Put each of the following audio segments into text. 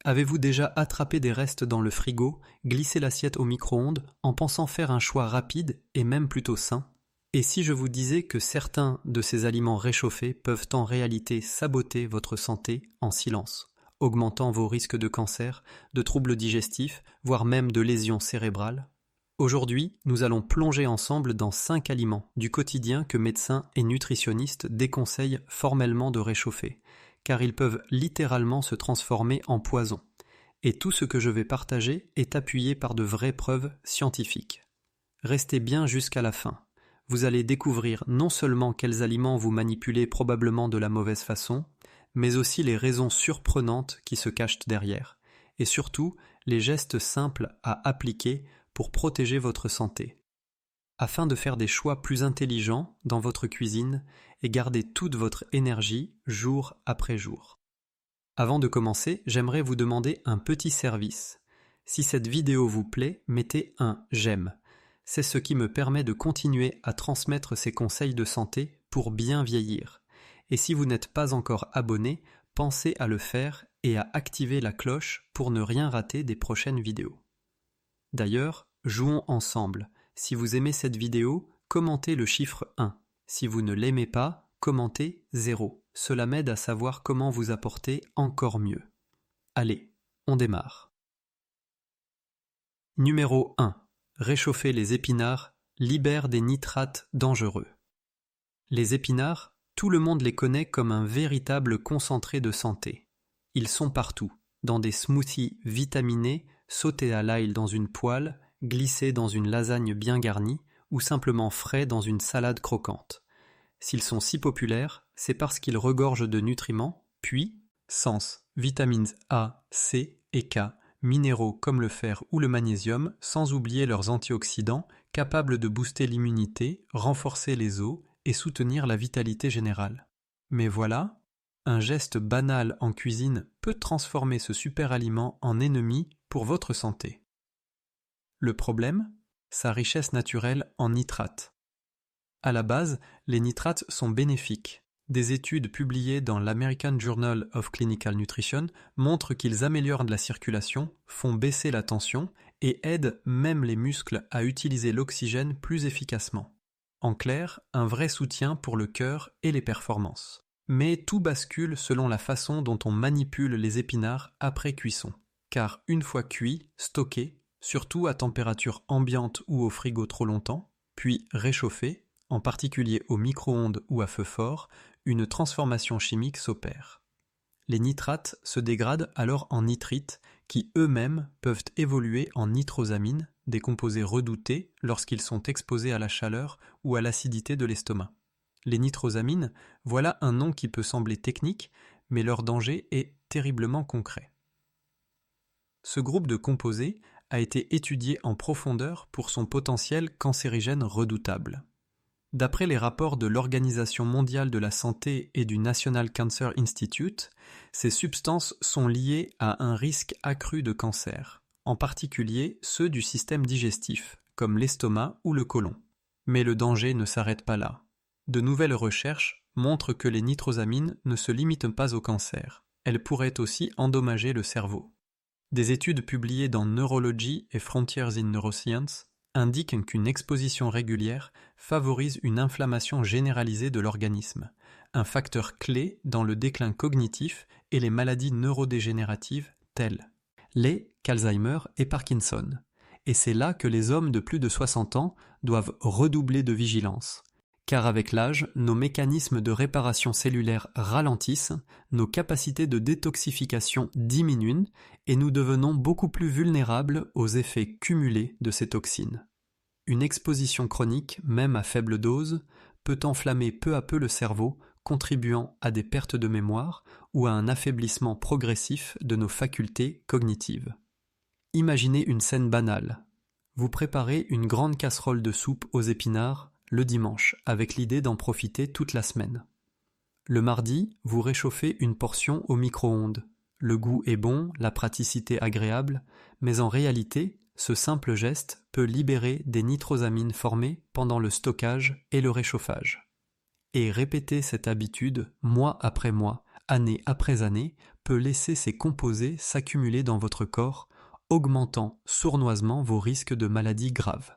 Avez-vous déjà attrapé des restes dans le frigo, glissé l'assiette au micro-ondes en pensant faire un choix rapide et même plutôt sain? Et si je vous disais que certains de ces aliments réchauffés peuvent en réalité saboter votre santé en silence, augmentant vos risques de cancer, de troubles digestifs, voire même de lésions cérébrales? Aujourd'hui, nous allons plonger ensemble dans 5 aliments du quotidien que médecins et nutritionnistes déconseillent formellement de réchauffer, car ils peuvent littéralement se transformer en poison. Et tout ce que je vais partager est appuyé par de vraies preuves scientifiques. Restez bien jusqu'à la fin. Vous allez découvrir non seulement quels aliments vous manipulez probablement de la mauvaise façon, mais aussi les raisons surprenantes qui se cachent derrière, et surtout les gestes simples à appliquer pour protéger votre santé, afin de faire des choix plus intelligents dans votre cuisine et garder toute votre énergie jour après jour. Avant de commencer, j'aimerais vous demander un petit service. Si cette vidéo vous plaît, mettez un « j'aime ». C'est ce qui me permet de continuer à transmettre ces conseils de santé pour bien vieillir. Et si vous n'êtes pas encore abonné, pensez à le faire et à activer la cloche pour ne rien rater des prochaines vidéos. D'ailleurs, jouons ensemble. Si vous aimez cette vidéo, commentez le chiffre 1. Si vous ne l'aimez pas, commentez 0. Cela m'aide à savoir comment vous apporter encore mieux. Allez, on démarre. Numéro 1. Réchauffer les épinards libère des nitrates dangereux. Les épinards, tout le monde les connaît comme un véritable concentré de santé. Ils sont partout, dans des smoothies vitaminés, sautés à l'ail dans une poêle, glissés dans une lasagne bien garnie, ou simplement frais dans une salade croquante. S'ils sont si populaires, c'est parce qu'ils regorgent de nutriments, puis, sens, vitamines A, C et K, minéraux comme le fer ou le magnésium, sans oublier leurs antioxydants, capables de booster l'immunité, renforcer les os et soutenir la vitalité générale. Mais voilà, un geste banal en cuisine peut transformer ce super aliment en ennemi pour votre santé. Le problème, sa richesse naturelle en nitrates. À la base, les nitrates sont bénéfiques. Des études publiées dans l'American Journal of Clinical Nutrition montrent qu'ils améliorent la circulation, font baisser la tension et aident même les muscles à utiliser l'oxygène plus efficacement. En clair, un vrai soutien pour le cœur et les performances. Mais tout bascule selon la façon dont on manipule les épinards après cuisson. Car une fois cuits, stockés, surtout à température ambiante ou au frigo trop longtemps, puis réchauffés, en particulier au micro-ondes ou à feu fort, une transformation chimique s'opère. Les nitrates se dégradent alors en nitrites qui eux-mêmes peuvent évoluer en nitrosamines, des composés redoutés lorsqu'ils sont exposés à la chaleur ou à l'acidité de l'estomac. Les nitrosamines, voilà un nom qui peut sembler technique, mais leur danger est terriblement concret. Ce groupe de composés a été étudié en profondeur pour son potentiel cancérigène redoutable. D'après les rapports de l'Organisation mondiale de la santé et du National Cancer Institute, ces substances sont liées à un risque accru de cancer, en particulier ceux du système digestif, comme l'estomac ou le côlon. Mais le danger ne s'arrête pas là. De nouvelles recherches montrent que les nitrosamines ne se limitent pas au cancer. Elles pourraient aussi endommager le cerveau. Des études publiées dans Neurology et Frontiers in Neuroscience indiquent qu'une exposition régulière favorise une inflammation généralisée de l'organisme, un facteur clé dans le déclin cognitif et les maladies neurodégénératives telles les qu'Alzheimer et Parkinson. Et c'est là que les hommes de plus de 60 ans doivent redoubler de vigilance. Car avec l'âge, nos mécanismes de réparation cellulaire ralentissent, nos capacités de détoxification diminuent et nous devenons beaucoup plus vulnérables aux effets cumulés de ces toxines. Une exposition chronique, même à faible dose, peut enflammer peu à peu le cerveau, contribuant à des pertes de mémoire ou à un affaiblissement progressif de nos facultés cognitives. Imaginez une scène banale. Vous préparez une grande casserole de soupe aux épinards le dimanche, avec l'idée d'en profiter toute la semaine. Le mardi, vous réchauffez une portion au micro-ondes. Le goût est bon, la praticité agréable, mais en réalité, ce simple geste peut libérer des nitrosamines formées pendant le stockage et le réchauffage. Et répéter cette habitude mois après mois, année après année, peut laisser ces composés s'accumuler dans votre corps, augmentant sournoisement vos risques de maladies graves.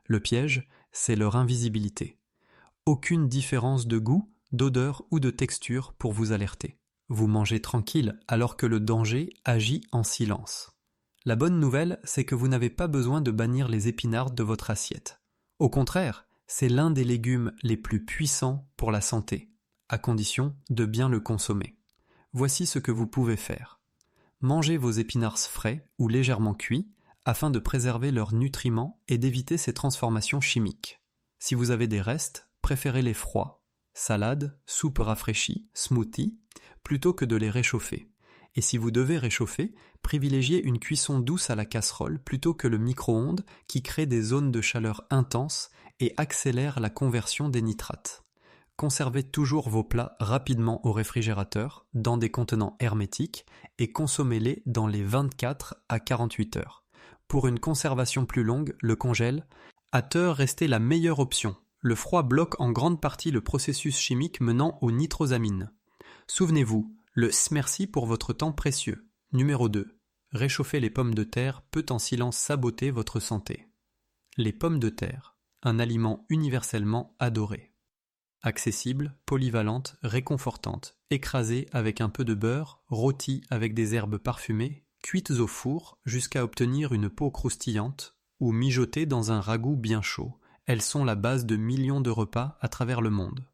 Le piège, c'est leur invisibilité. Aucune différence de goût, d'odeur ou de texture pour vous alerter. Vous mangez tranquille alors que le danger agit en silence. La bonne nouvelle, c'est que vous n'avez pas besoin de bannir les épinards de votre assiette. Au contraire, c'est l'un des légumes les plus puissants pour la santé, à condition de bien le consommer. Voici ce que vous pouvez faire. Mangez vos épinards frais ou légèrement cuits afin de préserver leurs nutriments et d'éviter ces transformations chimiques. Si vous avez des restes, préférez-les froids, salade, soupe rafraîchie, smoothie, plutôt que de les réchauffer. Et si vous devez réchauffer, privilégiez une cuisson douce à la casserole plutôt que le micro-ondes qui crée des zones de chaleur intenses et accélère la conversion des nitrates. Conservez toujours vos plats rapidement au réfrigérateur, dans des contenants hermétiques, et consommez-les dans les 24 à 48 heures. Pour une conservation plus longue, le congélateur restait la meilleure option. Le froid bloque en grande partie le processus chimique menant aux nitrosamines. Souvenez-vous, le merci pour votre temps précieux. Numéro 2. Réchauffer les pommes de terre peut en silence saboter votre santé. Les pommes de terre, un aliment universellement adoré. Accessible, polyvalente, réconfortante, écrasée avec un peu de beurre, rôtie avec des herbes parfumées, cuites au four jusqu'à obtenir une peau croustillante, ou mijotées dans un ragoût bien chaud. Elles sont la base de millions de repas à travers le monde.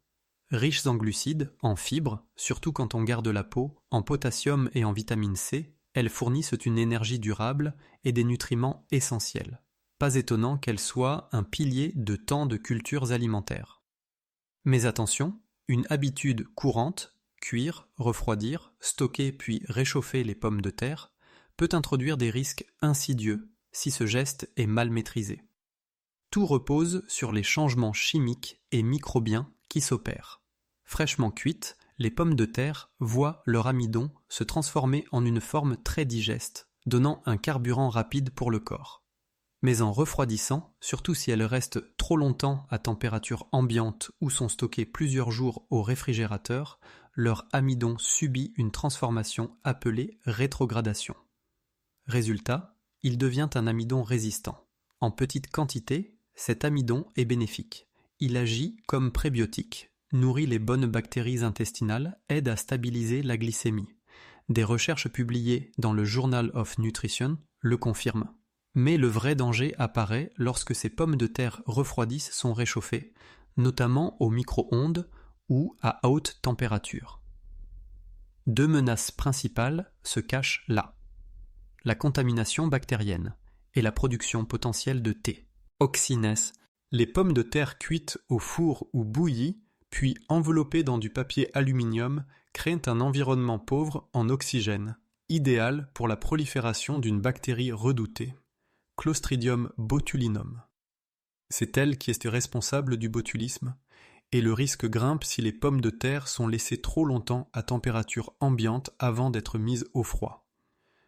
Riches en glucides, en fibres, surtout quand on garde la peau, en potassium et en vitamine C, elles fournissent une énergie durable et des nutriments essentiels. Pas étonnant qu'elles soient un pilier de tant de cultures alimentaires. Mais attention, une habitude courante, cuire, refroidir, stocker puis réchauffer les pommes de terre, peut introduire des risques insidieux si ce geste est mal maîtrisé. Tout repose sur les changements chimiques et microbiens qui s'opèrent. Fraîchement cuites, les pommes de terre voient leur amidon se transformer en une forme très digeste, donnant un carburant rapide pour le corps. Mais en refroidissant, surtout si elles restent trop longtemps à température ambiante ou sont stockées plusieurs jours au réfrigérateur, leur amidon subit une transformation appelée rétrogradation. Résultat, il devient un amidon résistant. En petite quantité, cet amidon est bénéfique. Il agit comme prébiotique, nourrit les bonnes bactéries intestinales, aide à stabiliser la glycémie. Des recherches publiées dans le Journal of Nutrition le confirment. Mais le vrai danger apparaît lorsque ces pommes de terre refroidies sont réchauffées, notamment au micro-ondes ou à haute température. Deux menaces principales se cachent là. La contamination bactérienne et la production potentielle de thé. Oxines, les pommes de terre cuites au four ou bouillies, puis enveloppées dans du papier aluminium, créent un environnement pauvre en oxygène, idéal pour la prolifération d'une bactérie redoutée, Clostridium botulinum. C'est elle qui est responsable du botulisme, et le risque grimpe si les pommes de terre sont laissées trop longtemps à température ambiante avant d'être mises au froid.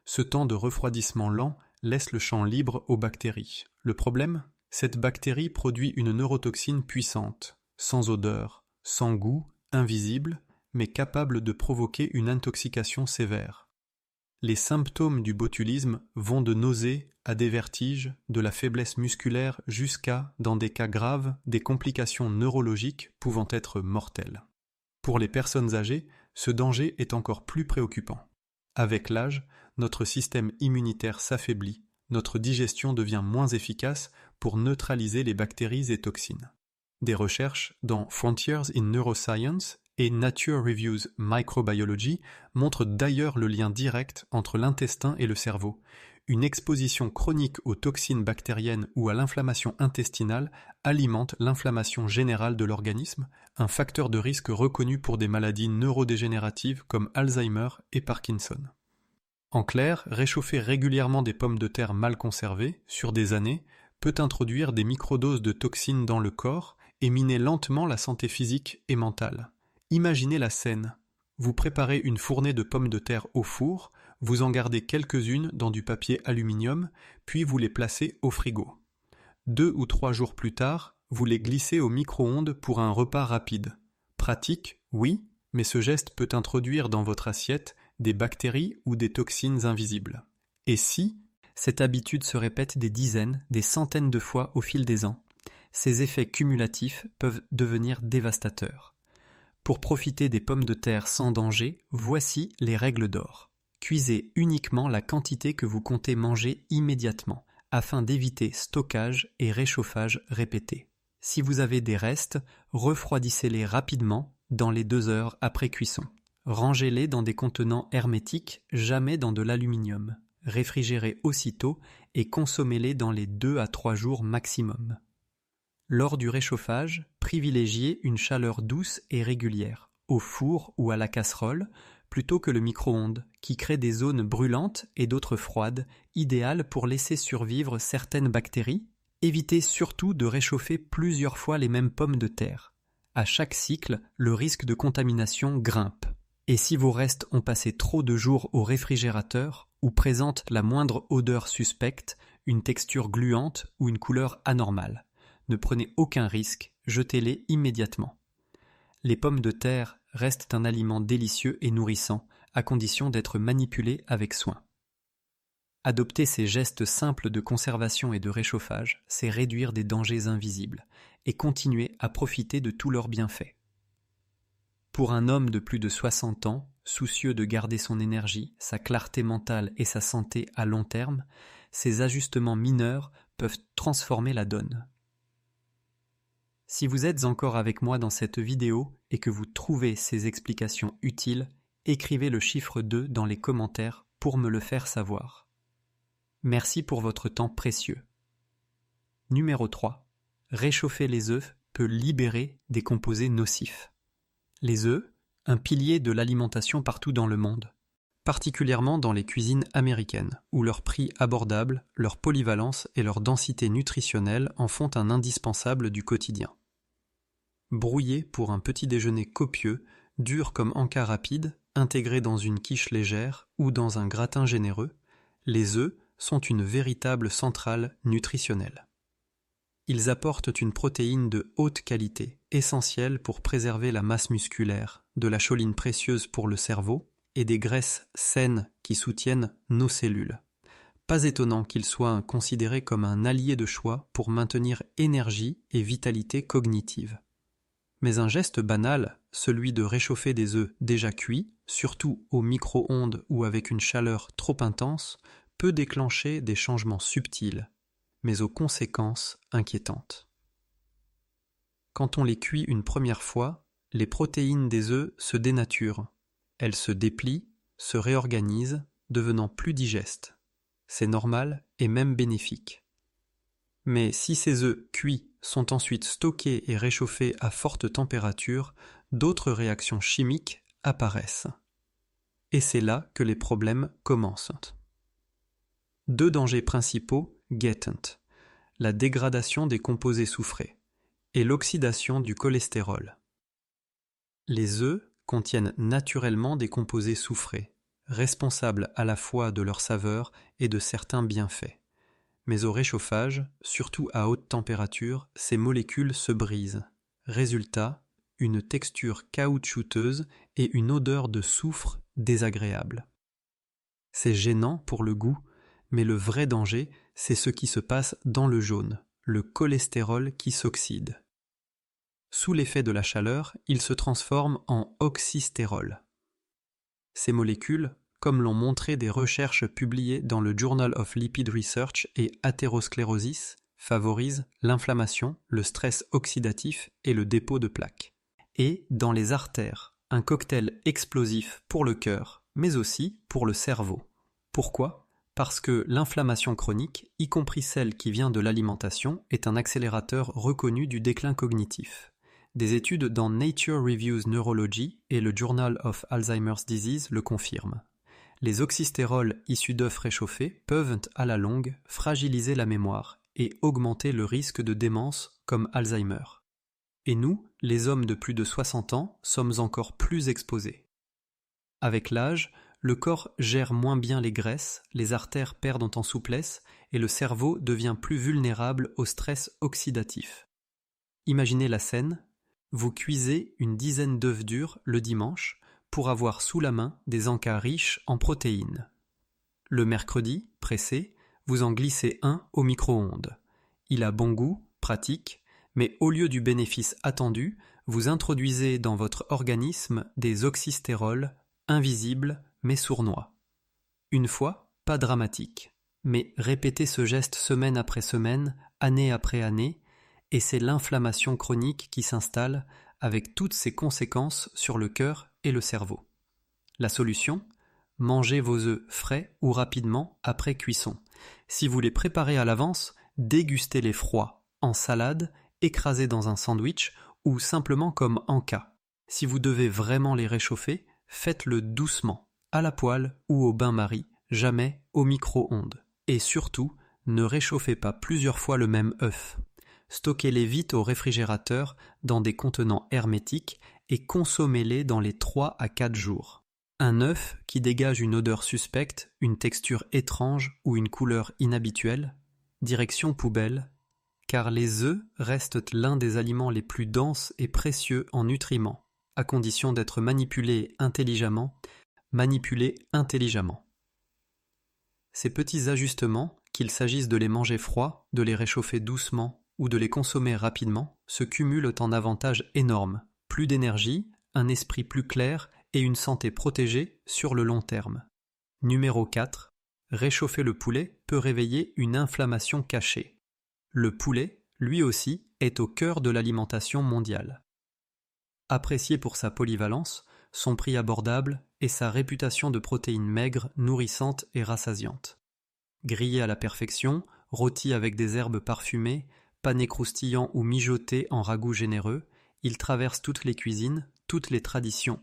Ce temps de refroidissement lent laisse le champ libre aux bactéries. Le problème ? Cette bactérie produit une neurotoxine puissante, sans odeur, sans goût, invisible, mais capable de provoquer une intoxication sévère. Les symptômes du botulisme vont de nausées à des vertiges, de la faiblesse musculaire jusqu'à, dans des cas graves, des complications neurologiques pouvant être mortelles. Pour les personnes âgées, ce danger est encore plus préoccupant. Avec l'âge, notre système immunitaire s'affaiblit, notre digestion devient moins efficace pour neutraliser les bactéries et toxines. Des recherches dans Frontiers in Neuroscience et Nature Reviews Microbiology montrent d'ailleurs le lien direct entre l'intestin et le cerveau. Une exposition chronique aux toxines bactériennes ou à l'inflammation intestinale alimente l'inflammation générale de l'organisme, un facteur de risque reconnu pour des maladies neurodégénératives comme Alzheimer et Parkinson. En clair, réchauffer régulièrement des pommes de terre mal conservées, sur des années, peut introduire des microdoses de toxines dans le corps et miner lentement la santé physique et mentale. Imaginez la scène. Vous préparez une fournée de pommes de terre au four, vous en gardez quelques-unes dans du papier aluminium, puis vous les placez au frigo. 2 ou 3 jours plus tard, vous les glissez au micro-ondes pour un repas rapide. Pratique, oui, mais ce geste peut introduire dans votre assiette des bactéries ou des toxines invisibles. Et si cette habitude se répète des dizaines, des centaines de fois au fil des ans, ces effets cumulatifs peuvent devenir dévastateurs. Pour profiter des pommes de terre sans danger, voici les règles d'or. Cuisez uniquement la quantité que vous comptez manger immédiatement, afin d'éviter stockage et réchauffage répétés. Si vous avez des restes, refroidissez-les rapidement dans les 2 heures après cuisson. Rangez-les dans des contenants hermétiques, jamais dans de l'aluminium. Réfrigérez aussitôt et consommez-les dans les 2 à 3 jours maximum. Lors du réchauffage, privilégiez une chaleur douce et régulière, au four ou à la casserole, plutôt que le micro-ondes, qui crée des zones brûlantes et d'autres froides, idéales pour laisser survivre certaines bactéries. Évitez surtout de réchauffer plusieurs fois les mêmes pommes de terre. À chaque cycle, le risque de contamination grimpe. Et si vos restes ont passé trop de jours au réfrigérateur ou présentent la moindre odeur suspecte, une texture gluante ou une couleur anormale, ne prenez aucun risque, jetez-les immédiatement. Les pommes de terre restent un aliment délicieux et nourrissant, à condition d'être manipulé avec soin. Adopter ces gestes simples de conservation et de réchauffage, c'est réduire des dangers invisibles et continuer à profiter de tous leurs bienfaits. Pour un homme de plus de 60 ans, soucieux de garder son énergie, sa clarté mentale et sa santé à long terme, ces ajustements mineurs peuvent transformer la donne. Si vous êtes encore avec moi dans cette vidéo et que vous trouvez ces explications utiles, écrivez le chiffre 2 dans les commentaires pour me le faire savoir. Merci pour votre temps précieux. Numéro 3. Réchauffer les œufs peut libérer des composés nocifs. Les œufs, un pilier de l'alimentation partout dans le monde, particulièrement dans les cuisines américaines, où leur prix abordable, leur polyvalence et leur densité nutritionnelle en font un indispensable du quotidien. Brouillés pour un petit déjeuner copieux, durs comme encas rapide, intégrés dans une quiche légère ou dans un gratin généreux, les œufs sont une véritable centrale nutritionnelle. Ils apportent une protéine de haute qualité, essentielle pour préserver la masse musculaire, de la choline précieuse pour le cerveau et des graisses saines qui soutiennent nos cellules. Pas étonnant qu'ils soient considérés comme un allié de choix pour maintenir énergie et vitalité cognitive. Mais un geste banal, celui de réchauffer des œufs déjà cuits, surtout au micro-ondes ou avec une chaleur trop intense, peut déclencher des changements subtils, mais aux conséquences inquiétantes. Quand on les cuit une première fois, les protéines des œufs se dénaturent. Elles se déplient, se réorganisent, devenant plus digestes. C'est normal et même bénéfique. Mais si ces œufs cuits sont ensuite stockés et réchauffés à forte température, d'autres réactions chimiques apparaissent. Et c'est là que les problèmes commencent. 2 dangers principaux guettent la dégradation des composés soufrés et l'oxydation du cholestérol. Les œufs contiennent naturellement des composés soufrés, responsables à la fois de leur saveur et de certains bienfaits. Mais au réchauffage, surtout à haute température, ces molécules se brisent. Résultat, une texture caoutchouteuse et une odeur de soufre désagréable. C'est gênant pour le goût, mais le vrai danger, c'est ce qui se passe dans le jaune, le cholestérol qui s'oxyde. Sous l'effet de la chaleur, il se transforme en oxystérol. Ces molécules, comme l'ont montré des recherches publiées dans le Journal of Lipid Research et Atherosclerosis, favorisent l'inflammation, le stress oxydatif et le dépôt de plaques. Et dans les artères, un cocktail explosif pour le cœur, mais aussi pour le cerveau. Pourquoi ? Parce que l'inflammation chronique, y compris celle qui vient de l'alimentation, est un accélérateur reconnu du déclin cognitif. Des études dans Nature Reviews Neurology et le Journal of Alzheimer's Disease le confirment. Les oxystérols issus d'œufs réchauffés peuvent, à la longue, fragiliser la mémoire et augmenter le risque de démence comme Alzheimer. Et nous, les hommes de plus de 60 ans, sommes encore plus exposés. Avec l'âge, le corps gère moins bien les graisses, les artères perdent en souplesse et le cerveau devient plus vulnérable au stress oxydatif. Imaginez la scène, vous cuisez une dizaine d'œufs durs le dimanche pour avoir sous la main des encas riches en protéines. Le mercredi, pressé, vous en glissez un au micro-ondes. Il a bon goût, pratique, mais au lieu du bénéfice attendu, vous introduisez dans votre organisme des oxystérols, invisibles mais sournois. Une fois, pas dramatique, mais répétez ce geste semaine après semaine, année après année, et c'est l'inflammation chronique qui s'installe avec toutes ses conséquences sur le cœur et le cerveau. La solution ? Mangez vos œufs frais ou rapidement après cuisson. Si vous les préparez à l'avance, dégustez-les froids, en salade, écrasés dans un sandwich ou simplement comme encas. Si vous devez vraiment les réchauffer, faites-le doucement, à la poêle ou au bain-marie, jamais au micro-ondes. Et surtout, ne réchauffez pas plusieurs fois le même œuf. Stockez-les vite au réfrigérateur dans des contenants hermétiques et consommez-les dans les 3 à 4 jours. Un œuf qui dégage une odeur suspecte, une texture étrange ou une couleur inhabituelle, direction poubelle, car les œufs restent l'un des aliments les plus denses et précieux en nutriments, à condition d'être manipulés intelligemment. Ces petits ajustements, qu'il s'agisse de les manger froids, de les réchauffer doucement ou de les consommer rapidement, se cumulent en avantages énormes. Plus d'énergie, un esprit plus clair et une santé protégée sur le long terme. Numéro 4. Réchauffer le poulet peut réveiller une inflammation cachée. Le poulet, lui aussi, est au cœur de l'alimentation mondiale. Apprécié pour sa polyvalence, son prix abordable et sa réputation de protéines maigres, nourrissantes et rassasiantes. Grillé à la perfection, rôti avec des herbes parfumées, pané croustillant ou mijoté en ragoût généreux, il traverse toutes les cuisines, toutes les traditions.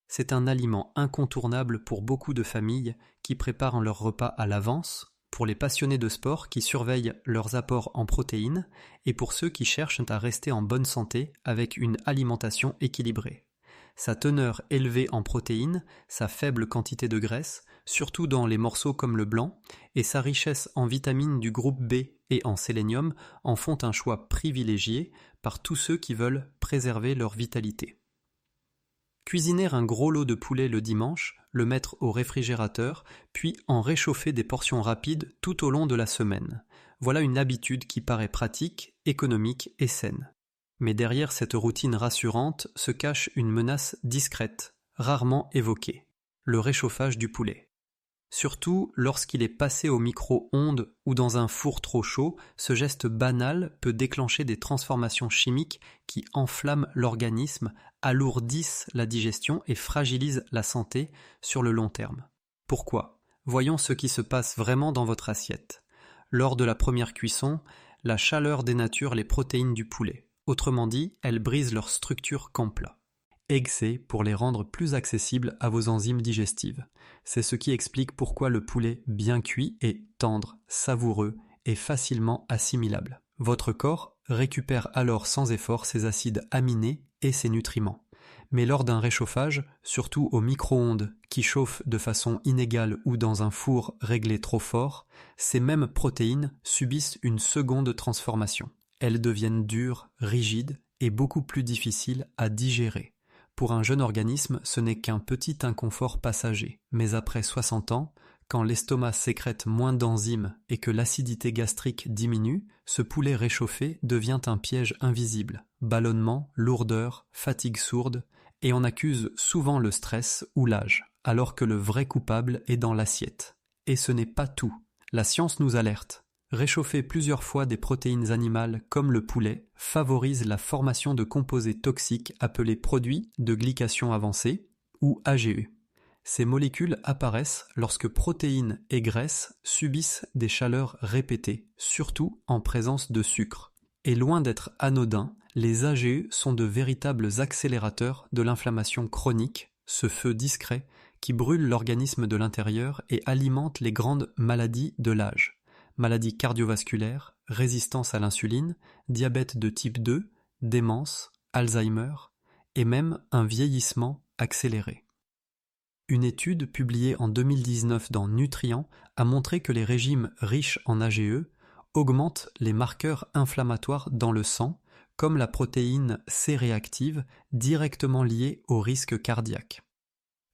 C'est un aliment incontournable pour beaucoup de familles qui préparent leurs repas à l'avance, pour les passionnés de sport qui surveillent leurs apports en protéines et pour ceux qui cherchent à rester en bonne santé avec une alimentation équilibrée. Sa teneur élevée en protéines, sa faible quantité de graisse, surtout dans les morceaux comme le blanc, et sa richesse en vitamines du groupe B et en sélénium en font un choix privilégié par tous ceux qui veulent préserver leur vitalité. Cuisiner un gros lot de poulet le dimanche, le mettre au réfrigérateur, puis en réchauffer des portions rapides tout au long de la semaine. Voilà une habitude qui paraît pratique, économique et saine. Mais derrière cette routine rassurante se cache une menace discrète, rarement évoquée, le réchauffage du poulet. Surtout lorsqu'il est passé au micro-ondes ou dans un four trop chaud, ce geste banal peut déclencher des transformations chimiques qui enflamment l'organisme, alourdissent la digestion et fragilisent la santé sur le long terme. Pourquoi ? Voyons ce qui se passe vraiment dans votre assiette. Lors de la première cuisson, la chaleur dénature les protéines du poulet. Autrement dit, elle brise leur structure qu'en plat. Excès pour les rendre plus accessibles à vos enzymes digestives. C'est ce qui explique pourquoi le poulet bien cuit est tendre, savoureux et facilement assimilable. Votre corps récupère alors sans effort ses acides aminés et ses nutriments. Mais lors d'un réchauffage, surtout au micro-ondes qui chauffe de façon inégale ou dans un four réglé trop fort, ces mêmes protéines subissent une seconde transformation. Elles deviennent dures, rigides et beaucoup plus difficiles à digérer. Pour un jeune organisme, ce n'est qu'un petit inconfort passager. Mais après 60 ans, quand l'estomac sécrète moins d'enzymes et que l'acidité gastrique diminue, ce poulet réchauffé devient un piège invisible. Ballonnement, lourdeur, fatigue sourde, et on accuse souvent le stress ou l'âge, alors que le vrai coupable est dans l'assiette. Et ce n'est pas tout. La science nous alerte. Réchauffer plusieurs fois des protéines animales comme le poulet favorise la formation de composés toxiques appelés produits de glycation avancée ou AGE. Ces molécules apparaissent lorsque protéines et graisses subissent des chaleurs répétées, surtout en présence de sucre. Et loin d'être anodins, les AGE sont de véritables accélérateurs de l'inflammation chronique, ce feu discret qui brûle l'organisme de l'intérieur et alimente les grandes maladies de l'âge. Maladies cardiovasculaires, résistance à l'insuline, diabète de type 2, démence, Alzheimer et même un vieillissement accéléré. Une étude publiée en 2019 dans Nutrient a montré que les régimes riches en AGE augmentent les marqueurs inflammatoires dans le sang, comme la protéine C réactive directement liée au risque cardiaque.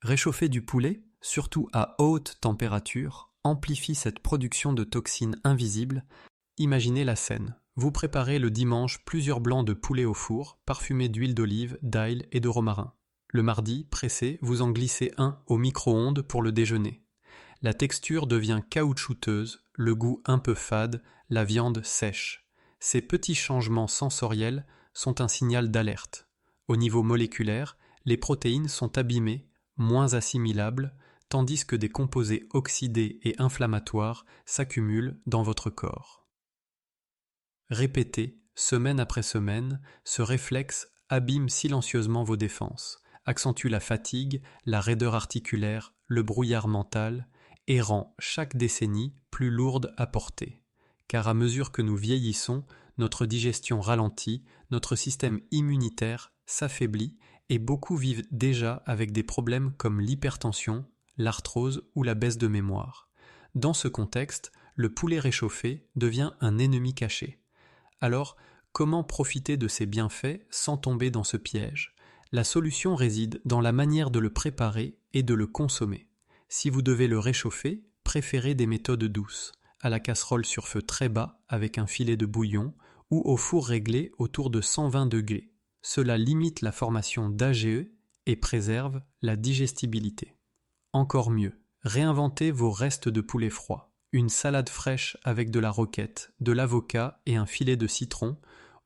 Réchauffer du poulet, surtout à haute température, amplifie cette production de toxines invisibles. Imaginez la scène. Vous préparez le dimanche plusieurs blancs de poulet au four, parfumés d'huile d'olive, d'ail et de romarin. Le mardi, pressé, vous en glissez un au micro-ondes pour le déjeuner. La texture devient caoutchouteuse, le goût un peu fade, la viande sèche. Ces petits changements sensoriels sont un signal d'alerte. Au niveau moléculaire, les protéines sont abîmées, moins assimilables, tandis que des composés oxydés et inflammatoires s'accumulent dans votre corps. Répétez, semaine après semaine, ce réflexe abîme silencieusement vos défenses, accentue la fatigue, la raideur articulaire, le brouillard mental, et rend chaque décennie plus lourde à porter. Car à mesure que nous vieillissons, notre digestion ralentit, notre système immunitaire s'affaiblit et beaucoup vivent déjà avec des problèmes comme l'hypertension, l'arthrose ou la baisse de mémoire. Dans ce contexte, le poulet réchauffé devient un ennemi caché. Alors, comment profiter de ces bienfaits sans tomber dans ce piège ? La solution réside dans la manière de le préparer et de le consommer. Si vous devez le réchauffer, préférez des méthodes douces, à la casserole sur feu très bas avec un filet de bouillon ou au four réglé autour de 120 degrés. Cela limite la formation d'AGE et préserve la digestibilité. Encore mieux, réinventez vos restes de poulet froid. Une salade fraîche avec de la roquette, de l'avocat et un filet de citron,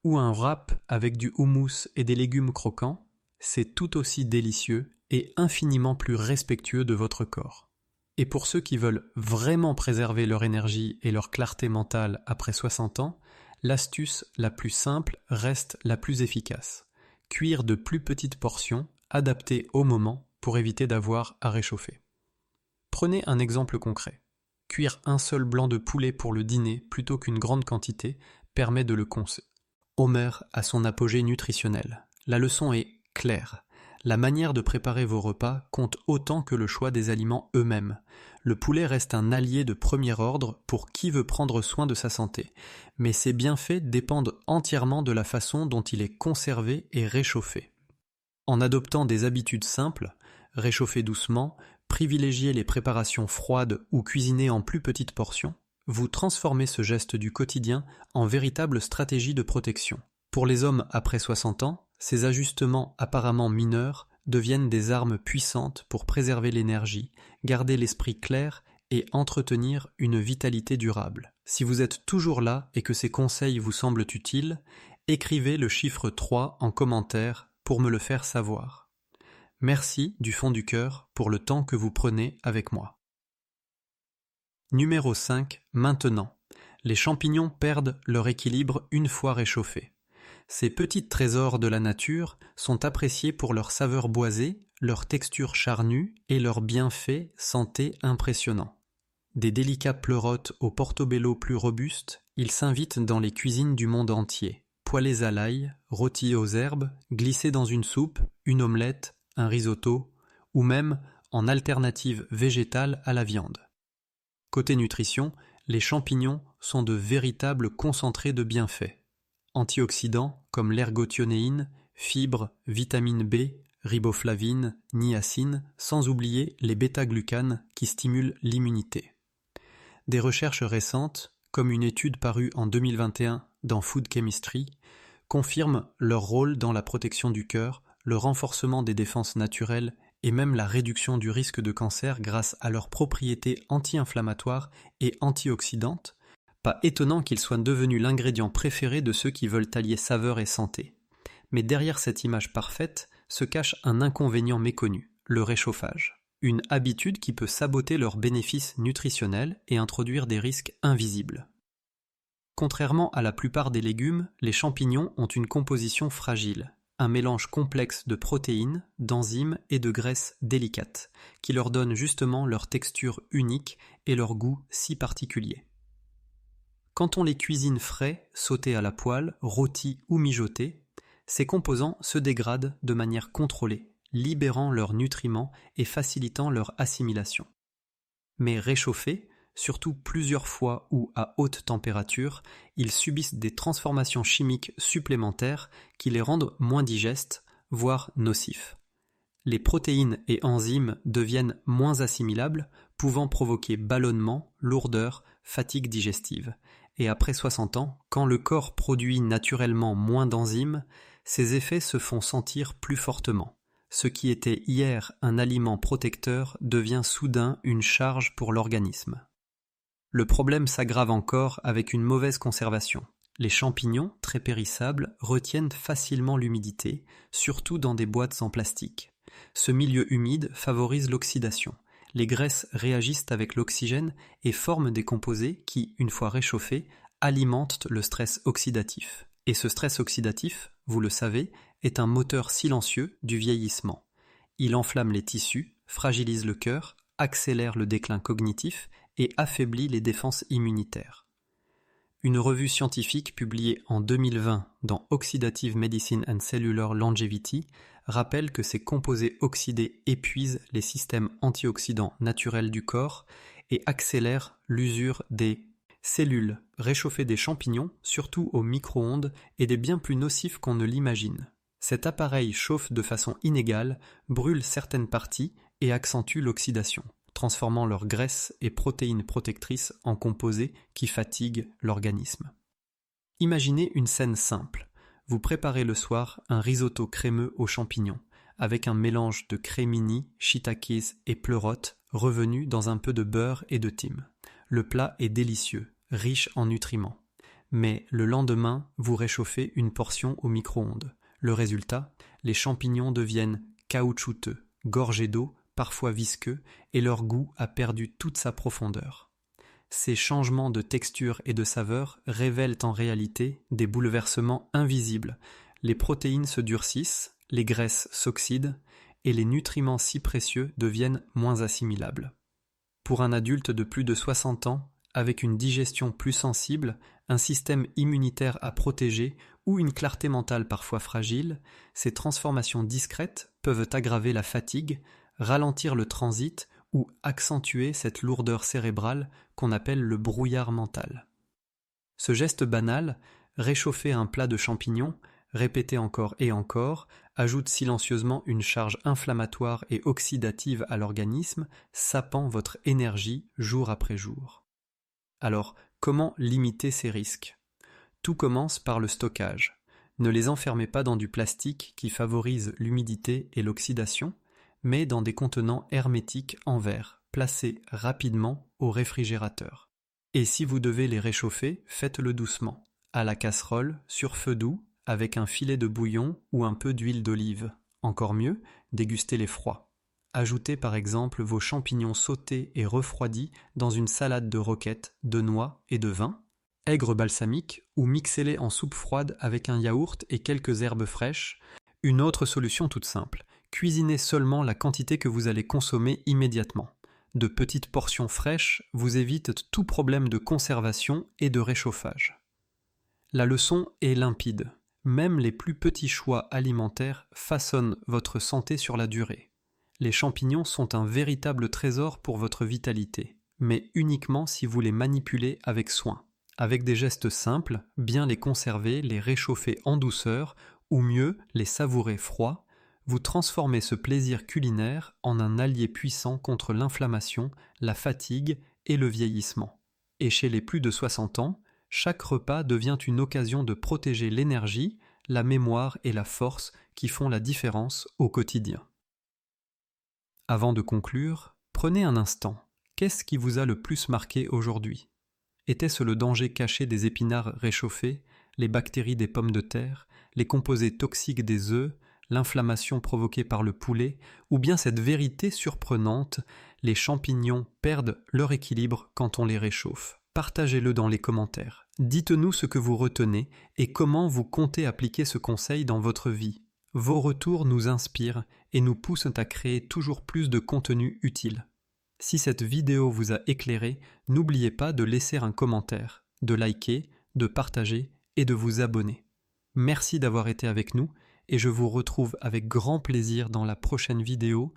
ou un wrap avec du houmous et des légumes croquants, c'est tout aussi délicieux et infiniment plus respectueux de votre corps. Et pour ceux qui veulent vraiment préserver leur énergie et leur clarté mentale après 60 ans, l'astuce la plus simple reste la plus efficace. Cuire de plus petites portions, adaptées au moment pour éviter d'avoir à réchauffer. Prenez un exemple concret. Cuire un seul blanc de poulet pour le dîner plutôt qu'une grande quantité permet de le consommer. Homer a son apogée nutritionnel. La leçon est claire. La manière de préparer vos repas compte autant que le choix des aliments eux-mêmes. Le poulet reste un allié de premier ordre pour qui veut prendre soin de sa santé, mais ses bienfaits dépendent entièrement de la façon dont il est conservé et réchauffé. En adoptant des habitudes simples, réchauffer doucement, privilégier les préparations froides ou cuisiner en plus petites portions, vous transformez ce geste du quotidien en véritable stratégie de protection. Pour les hommes après 60 ans, ces ajustements apparemment mineurs deviennent des armes puissantes pour préserver l'énergie, garder l'esprit clair et entretenir une vitalité durable. Si vous êtes toujours là et que ces conseils vous semblent utiles, écrivez le chiffre 3 en commentaire pour me le faire savoir. Merci du fond du cœur pour le temps que vous prenez avec moi. Numéro 5. Maintenant. Les champignons perdent leur équilibre une fois réchauffés. Ces petits trésors de la nature sont appréciés pour leur saveur boisée, leur texture charnue et leurs bienfaits santé impressionnants. Des délicats pleurotes au portobello plus robustes, ils s'invitent dans les cuisines du monde entier. Poêlés à l'ail, rôtis aux herbes, glissés dans une soupe, une omelette, un risotto, ou même en alternative végétale à la viande. Côté nutrition, les champignons sont de véritables concentrés de bienfaits. Antioxydants comme l'ergothionéine, fibres, vitamine B, riboflavine, niacine, sans oublier les bêta-glucanes qui stimulent l'immunité. Des recherches récentes, comme une étude parue en 2021 dans Food Chemistry, confirment leur rôle dans la protection du cœur, le renforcement des défenses naturelles et même la réduction du risque de cancer grâce à leurs propriétés anti-inflammatoires et antioxydantes. Pas étonnant qu'ils soient devenus l'ingrédient préféré de ceux qui veulent allier saveur et santé. Mais derrière cette image parfaite se cache un inconvénient méconnu, le réchauffage. Une habitude qui peut saboter leurs bénéfices nutritionnels et introduire des risques invisibles. Contrairement à la plupart des légumes, les champignons ont une composition fragile. Un mélange complexe de protéines, d'enzymes et de graisses délicates, qui leur donne justement leur texture unique et leur goût si particulier. Quand on les cuisine frais, sautés à la poêle, rôtis ou mijotés, ces composants se dégradent de manière contrôlée, libérant leurs nutriments et facilitant leur assimilation. Mais réchauffés, surtout plusieurs fois ou à haute température, ils subissent des transformations chimiques supplémentaires qui les rendent moins digestes, voire nocifs. Les protéines et enzymes deviennent moins assimilables, pouvant provoquer ballonnement, lourdeur, fatigue digestive. Et après 60 ans, quand le corps produit naturellement moins d'enzymes, ces effets se font sentir plus fortement. Ce qui était hier un aliment protecteur devient soudain une charge pour l'organisme. Le problème s'aggrave encore avec une mauvaise conservation. Les champignons, très périssables, retiennent facilement l'humidité, surtout dans des boîtes en plastique. Ce milieu humide favorise l'oxydation. Les graisses réagissent avec l'oxygène et forment des composés qui, une fois réchauffés, alimentent le stress oxydatif. Et ce stress oxydatif, vous le savez, est un moteur silencieux du vieillissement. Il enflamme les tissus, fragilise le cœur, accélère le déclin cognitif et affaiblit les défenses immunitaires. Une revue scientifique publiée en 2020 dans Oxidative Medicine and Cellular Longevity rappelle que ces composés oxydés épuisent les systèmes antioxydants naturels du corps et accélèrent l'usure des cellules. Réchauffer des champignons, surtout au micro-ondes, est bien plus nocif qu'on ne l'imagine. Cet appareil chauffe de façon inégale, brûle certaines parties et accentue l'oxydation, transformant leurs graisses et protéines protectrices en composés qui fatiguent l'organisme. Imaginez une scène simple. Vous préparez le soir un risotto crémeux aux champignons, avec un mélange de crémini, shiitakes et pleurotes revenus dans un peu de beurre et de thym. Le plat est délicieux, riche en nutriments. Mais le lendemain, vous réchauffez une portion au micro-ondes. Le résultat, les champignons deviennent caoutchouteux, gorgés d'eau, parfois visqueux, et leur goût a perdu toute sa profondeur. Ces changements de texture et de saveur révèlent en réalité des bouleversements invisibles. Les protéines se durcissent, les graisses s'oxydent, et les nutriments si précieux deviennent moins assimilables. Pour un adulte de plus de 60 ans, avec une digestion plus sensible, un système immunitaire à protéger ou une clarté mentale parfois fragile, ces transformations discrètes peuvent aggraver la fatigue, ralentir le transit ou accentuer cette lourdeur cérébrale qu'on appelle le brouillard mental. Ce geste banal, réchauffer un plat de champignons, répété encore et encore, ajoute silencieusement une charge inflammatoire et oxydative à l'organisme, sapant votre énergie jour après jour. Alors, comment limiter ces risques ? Tout commence par le stockage. Ne les enfermez pas dans du plastique qui favorise l'humidité et l'oxydation, mais dans des contenants hermétiques en verre, placés rapidement au réfrigérateur. Et si vous devez les réchauffer, faites-le doucement, à la casserole, sur feu doux, avec un filet de bouillon ou un peu d'huile d'olive. Encore mieux, dégustez-les froids. Ajoutez par exemple vos champignons sautés et refroidis dans une salade de roquettes, de noix et de vin, aigre balsamique, ou mixez-les en soupe froide avec un yaourt et quelques herbes fraîches. Une autre solution toute simple. Cuisinez seulement la quantité que vous allez consommer immédiatement. De petites portions fraîches vous évitent tout problème de conservation et de réchauffage. La leçon est limpide. Même les plus petits choix alimentaires façonnent votre santé sur la durée. Les champignons sont un véritable trésor pour votre vitalité, mais uniquement si vous les manipulez avec soin. Avec des gestes simples, bien les conserver, les réchauffer en douceur, ou mieux, les savourer froids, vous transformez ce plaisir culinaire en un allié puissant contre l'inflammation, la fatigue et le vieillissement. Et chez les plus de 60 ans, chaque repas devient une occasion de protéger l'énergie, la mémoire et la force qui font la différence au quotidien. Avant de conclure, prenez un instant. Qu'est-ce qui vous a le plus marqué aujourd'hui ? Était-ce le danger caché des épinards réchauffés, les bactéries des pommes de terre, les composés toxiques des œufs, l'inflammation provoquée par le poulet, ou bien cette vérité surprenante, les champignons perdent leur équilibre quand on les réchauffe. Partagez-le dans les commentaires. Dites-nous ce que vous retenez et comment vous comptez appliquer ce conseil dans votre vie. Vos retours nous inspirent et nous poussent à créer toujours plus de contenu utile. Si cette vidéo vous a éclairé, n'oubliez pas de laisser un commentaire, de liker, de partager et de vous abonner. Merci d'avoir été avec nous et je vous retrouve avec grand plaisir dans la prochaine vidéo